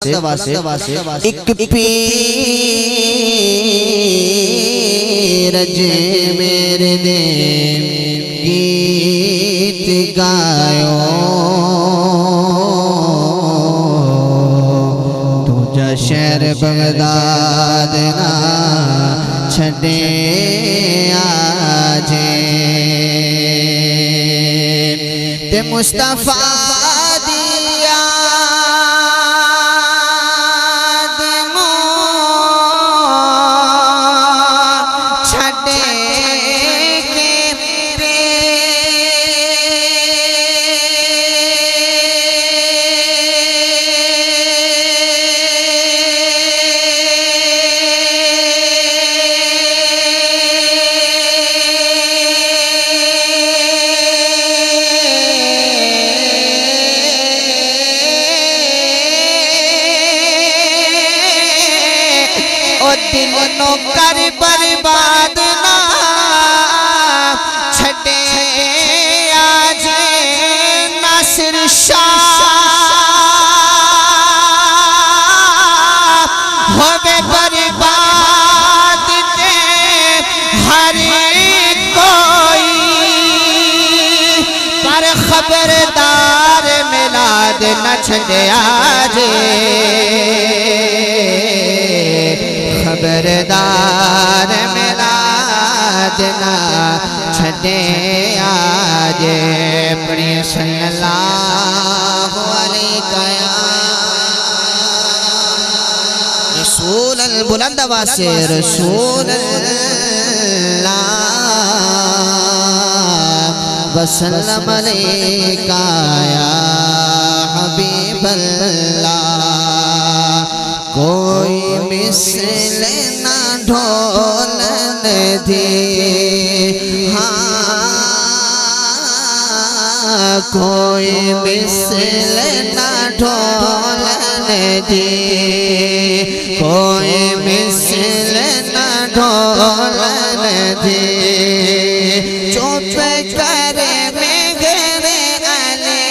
एक पीर मेरे ने गीत गायो तुझा शहर बगदाद ना छड़े आजे ते मुस्तफा दिलों कर बर्बाद ना छटे आज नासिर शाह होवे बर्बाद ते हर कोई पर खबरदार मिलाद न छटे आज खबरदार मिलाद ना छड़े आज पढ़े सल्लल्लाहु अलैहि रसूल बुलंद आवाज से रसूल वसल्लम अलैका या हबीब अल्लाह कोई मिसल ना ढोलन दे हाँ कोई मिसल ना ढोलन दे कोई मिसल ना ढोलन दे चुप करे मेघरे अले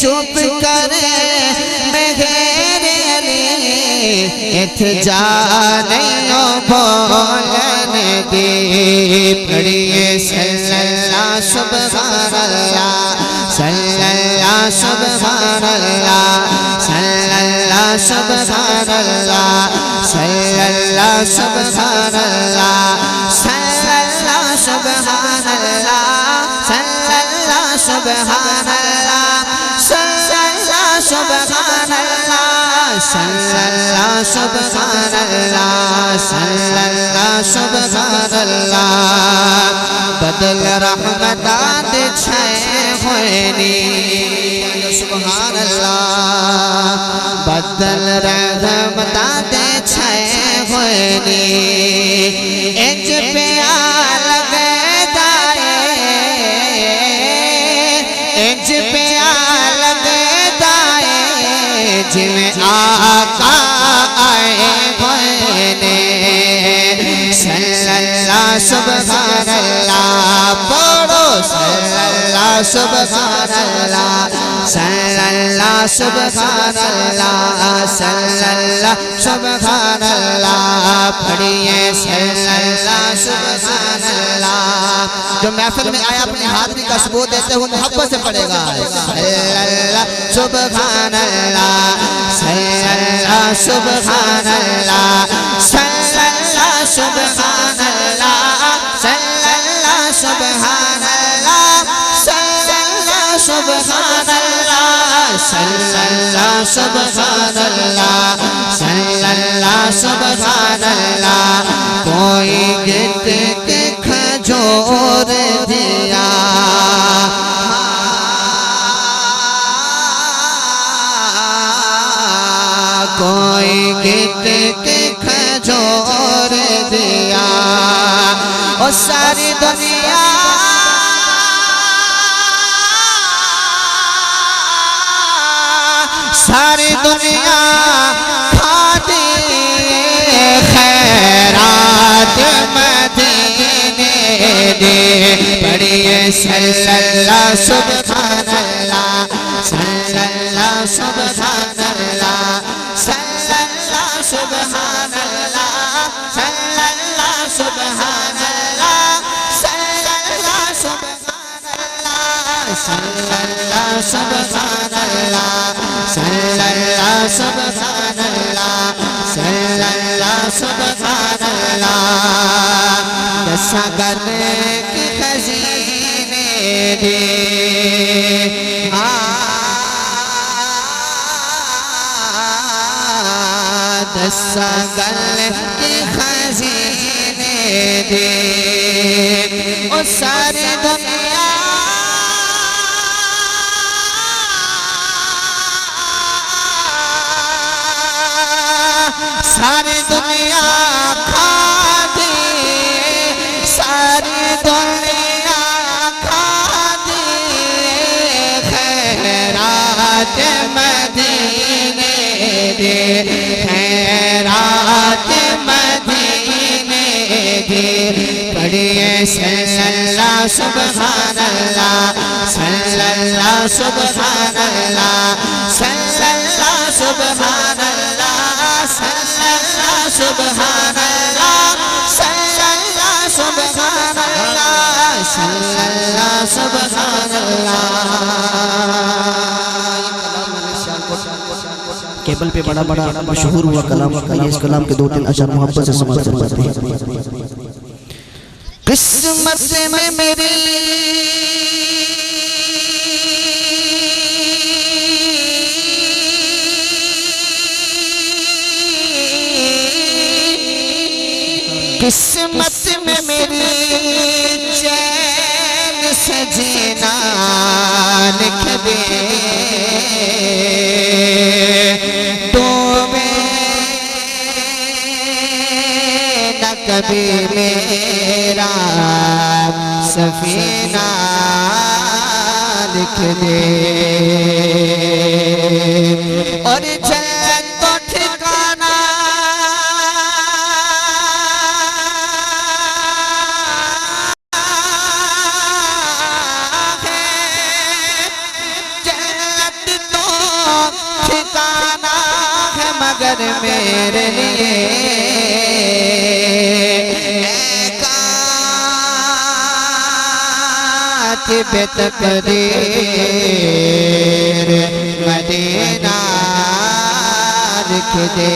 चुप करे इत जाने बोलन दे पढ़िए सल्लल्लाहु सुब्हानल्लाह सल्लल्लाहु सुब्हानल्लाह सल्लल्लाहु सुब्हानल्लाह सल्लल्लाहु सुब्हानल्लाह सल्लल्लाहु सुब्हानल्लाह सल्लल्लाहु सुब्हानल्लाह सल्लल्लाहु सुब्हानल्लाह सल्लल्लाहु सुब्हानल्लाह सल्लल्लाहु सुब्हानल्लाह बदल रहमतात छे होनी सुब्हानल्लाह बदल रहमतात छे होनी इंज प्यार लगदाए इंज प्यार लगदाए जिमें आका आए होने सल्लल्लाहु सुब्हानल्लाह पढ़ो सल्लल्लाहु सुब्हानल्लाह सल्लल्लाहु सुब्हानल्लाह सल्लल्लाहु सुब्हानल्लाह पढ़िए सल्लल्लाहु सुब्हानल्लाह जो महफिल में आया अपने हाथ में का सबूत देते हुए मोहब्बत से पढ़ेगा सल्लल्लाहु सुब्हानल्लाह सल्लल्लाहु सुब्हानल्लाह सल्लल्लाहु सुब्हानल्लाह सल्लल्लाहु सुब्हानल्लाह सल्लल्लाहु सुब्हानल्लाह सल्लल्लाहु सुब्हानल्लाह सल्लल्लाहु सुब्हानल्लाह कोई गीत के खजूर दिया कोई गीत के खजूर दिया और सारी दुनिया खा दी खैरात मदीने दे पढ़िए सल्लल्लाहु सुब्हानल्लाह सल्लल्लाहु सुब्हानल्लाह सुभानअल्लाह सल्लल्लाह सुभानअल्लाह सल्लल्लाह सुभानअल्लाह दस्तगल के खजीने दे दस्तगल के खजीने दे ओ सारी दुनिया सारी दुनिया खा दे सारी दुनिया खा दे खैरात मदीने दे खैरात मदीने दे पढ़िए सल्लल्लाह सुभानअल्लाह सल्लल्लाह सुभानअल्लाह सल्लल्लाह सुभानअल्लाह सल्लल्लाह सुभानअल्लाह सल्लल्लाह सुभानअल्लाह सल्लल्लाह सुभानअल्लाह। केबल पे बड़ा बड़ा मशहूर हुआ कलाम का इस कलाम के दो तीन अशर मोहब्बत से समझ सकते हैं। किस्मत में मेरी किस्मत में मेरी चैन से जीना लिख दे डूबे न कभी मेरा सफीना लिख दे और जन्नत तो ठिकाना मगर मेरे लिए कातिब तकदीर मदीना लिख दे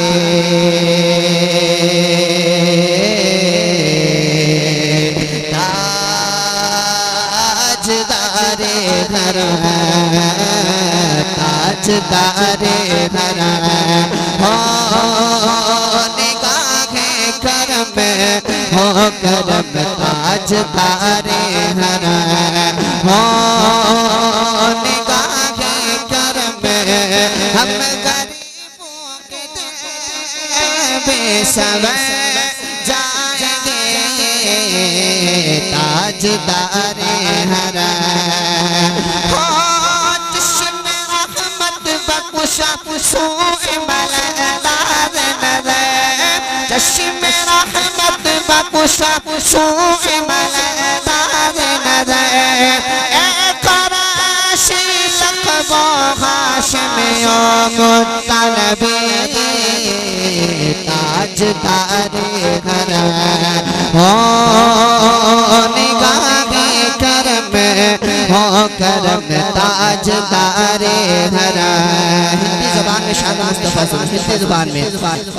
ताजदारे घर ताजदारे घर हो निगाहे करम हो करम ताजदारे घर हो निगाहे करम हम गरीबों के बेसबर जाएंगे ताजदारे घर हो सोए मलदार नज़र चश्म रहमत बकुशा सोए मलदार नज़र ए क़ुरैशी लक़बो हाशिमियो मुत्तलबी ताजदारे घर हो निगाहे करम हो करम ताजदारे घर हिंदी ज़ुबान में शान मुस्तफ़ा सुन हिंदी ज़ुबान में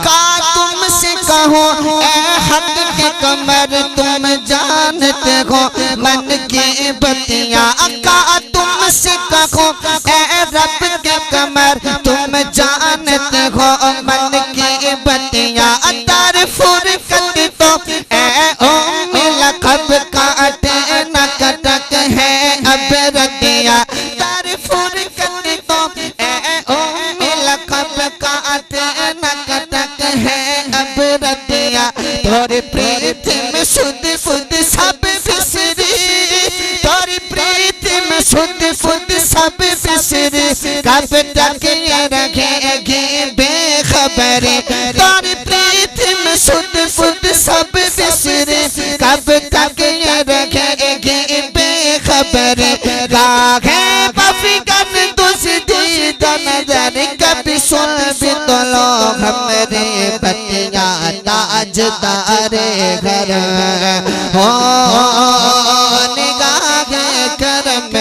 का तुमसे कहो ए हक के कमर तुम जानते हो मन की बतियाँ का तुमसे कहो ए रब के कमर तुम जानते हो मन की बतियाँ तारीफ़ुर कद तो ए उम लक़ब काटे न कटक है अब रतिया तारीफ़ुर कद तो ए उम लक़ब काटे न कटक है अब रतिया तोरे प्रीत में शुद्ध फुद सब बिसरी तोरी प्रीत में शुद्ध फुद सब बिसरी कब तक ये रखेगी बेखबरी तोरी प्रीत में शुद्ध फुद सब बिसरी कब तक ये रखेगी बेखबरी गाहे बफिकन दुस्ती नजर कभी सुन भी तो लो हमरे बतिया ताजदारे घर हो निगाहे करम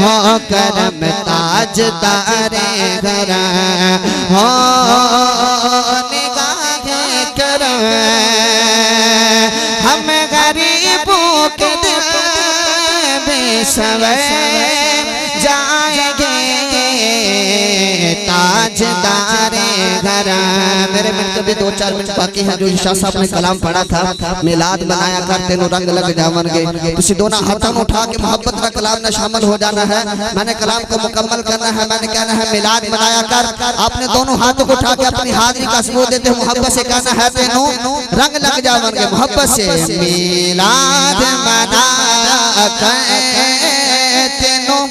हो करम ताजदारे घर हो निगाहे करम हम गरीबों के दिल में सवे जाएंगे ताजदारे घर। मेरे मिनट भी 2-4 मिनट बाकी है। जो शाह साहब ने कलाम पढ़ा था मिलाद बनाया कर तेनों रंग लग जावन गे, तुसी दोनों हाथों उठा के मोहब्बत का कलाम में शामिल हो जाना है। मैंने कलाम को मुकम्मल करना है। मैंने कहना है मिलाद बनाया कर, आपने दोनों हाथों को उठा के अपनी हाजिरी का सबूत देते हो। मोहब्बत से कहना है तेनों रंग लग जावन गे। मोहब्बत से मिलाद बनाया कर तेनों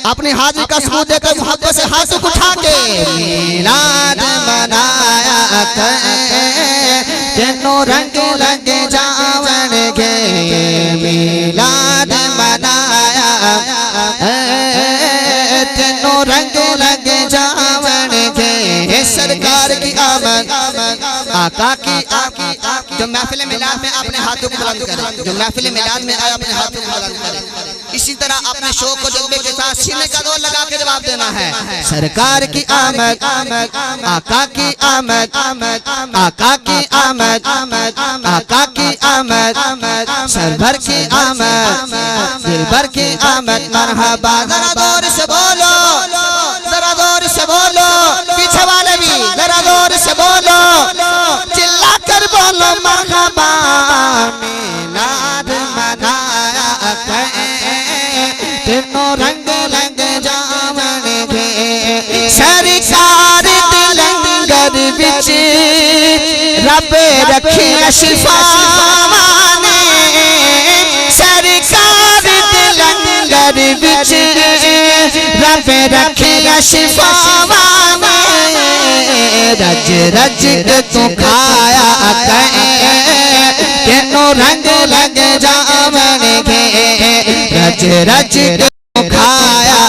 अपनी हाजिरी का सबूत देकर मोहब्बत से हाथों को उठा के मिलाद मनाया तेनों रंग लग जावन गे। मिलाद मनाया तेनों रंग लग जावन गे। सरकार की आमद आका की जो महफिल मिलाद में अपने हाथों को बुलंद करें, जो महफिल मिलाद में आए अपने हाथों को बुलंद करें। इसी तरह अपने शौक को जज्बे के साथ सीने का जोर लगा के जवाब देना है। सरकार की आमद आका की आमद आका की आमद आका की आमद सरभर की आमद दिलबर की आमद मरहबा। जरा जोर से बोलो, जरा जोर से बोलो, पीछे वाले भी जरा जोर से बोलो, चिल्ला कर बोलो मरहबा। मिलाद मनाया तेनों रंग लग जावन गे। सरकार लंगर बिच रब रखी शिफावाने, सरकार लंगर बिच रब रखी शिफावाने। रज रज तू खाया तेनों रंग लग जावन गे। रज रज खाया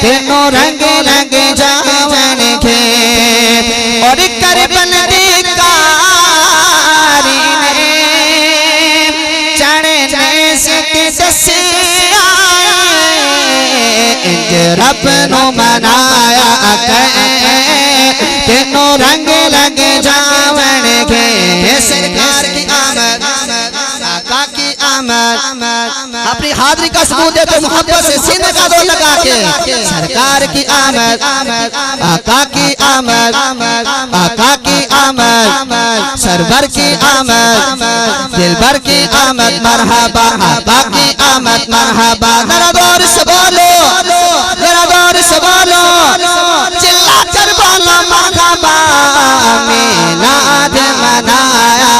तेनों रंग लग जावन गे। और करबन दी कारी चढ़ने से दस इंज रब नो मनाया तेनों रंग लग जावन गे। सरकार की आमद आका की आमद अपनी हाजिरी का सबूत देते मोहब्बत से सीने का जोर लगा के। सरकार की आमद आका की आमद आका की आमद सरवर की आमद दिलबर की आमद मरहबा आका की आमद मरहबा। जरा जोर से बोलो, जरा जोर से बोलो, चिल्ला कर बोलो मरहबा। मिलाद मनाया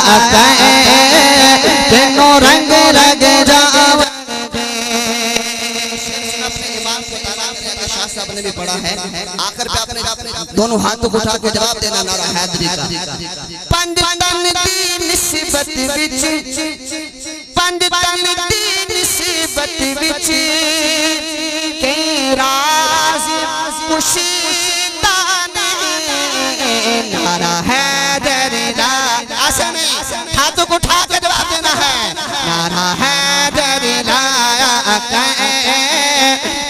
तेनों रंग लग जावन गे। शाह साहब ने भी पढ़ा है। आखिर पे अपने दोनों हाथों को उठा के जवाब देना नारा हैदरी का। पंडितन दी निस्बत विच, पंडितन दी निस्बत विच के राज पुशीदा ने नारा हैदरी दा। ऐसे में हाथों को उठा के जवाब देना है। नारा हैदरी लाया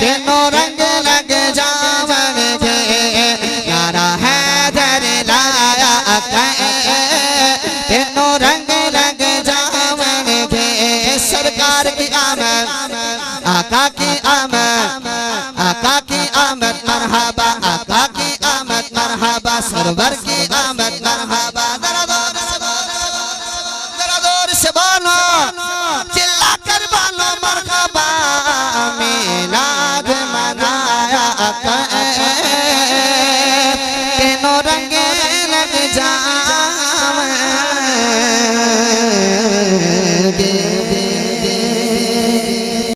तेनों रंग लग जावन गे। नारा हैदरी लाया तेनों रंग लग जावन गे। सरकार की आमद आका की आमद आका की आमद मरहबा आका की आमद मरहबा सरवर की आमद मरहबा।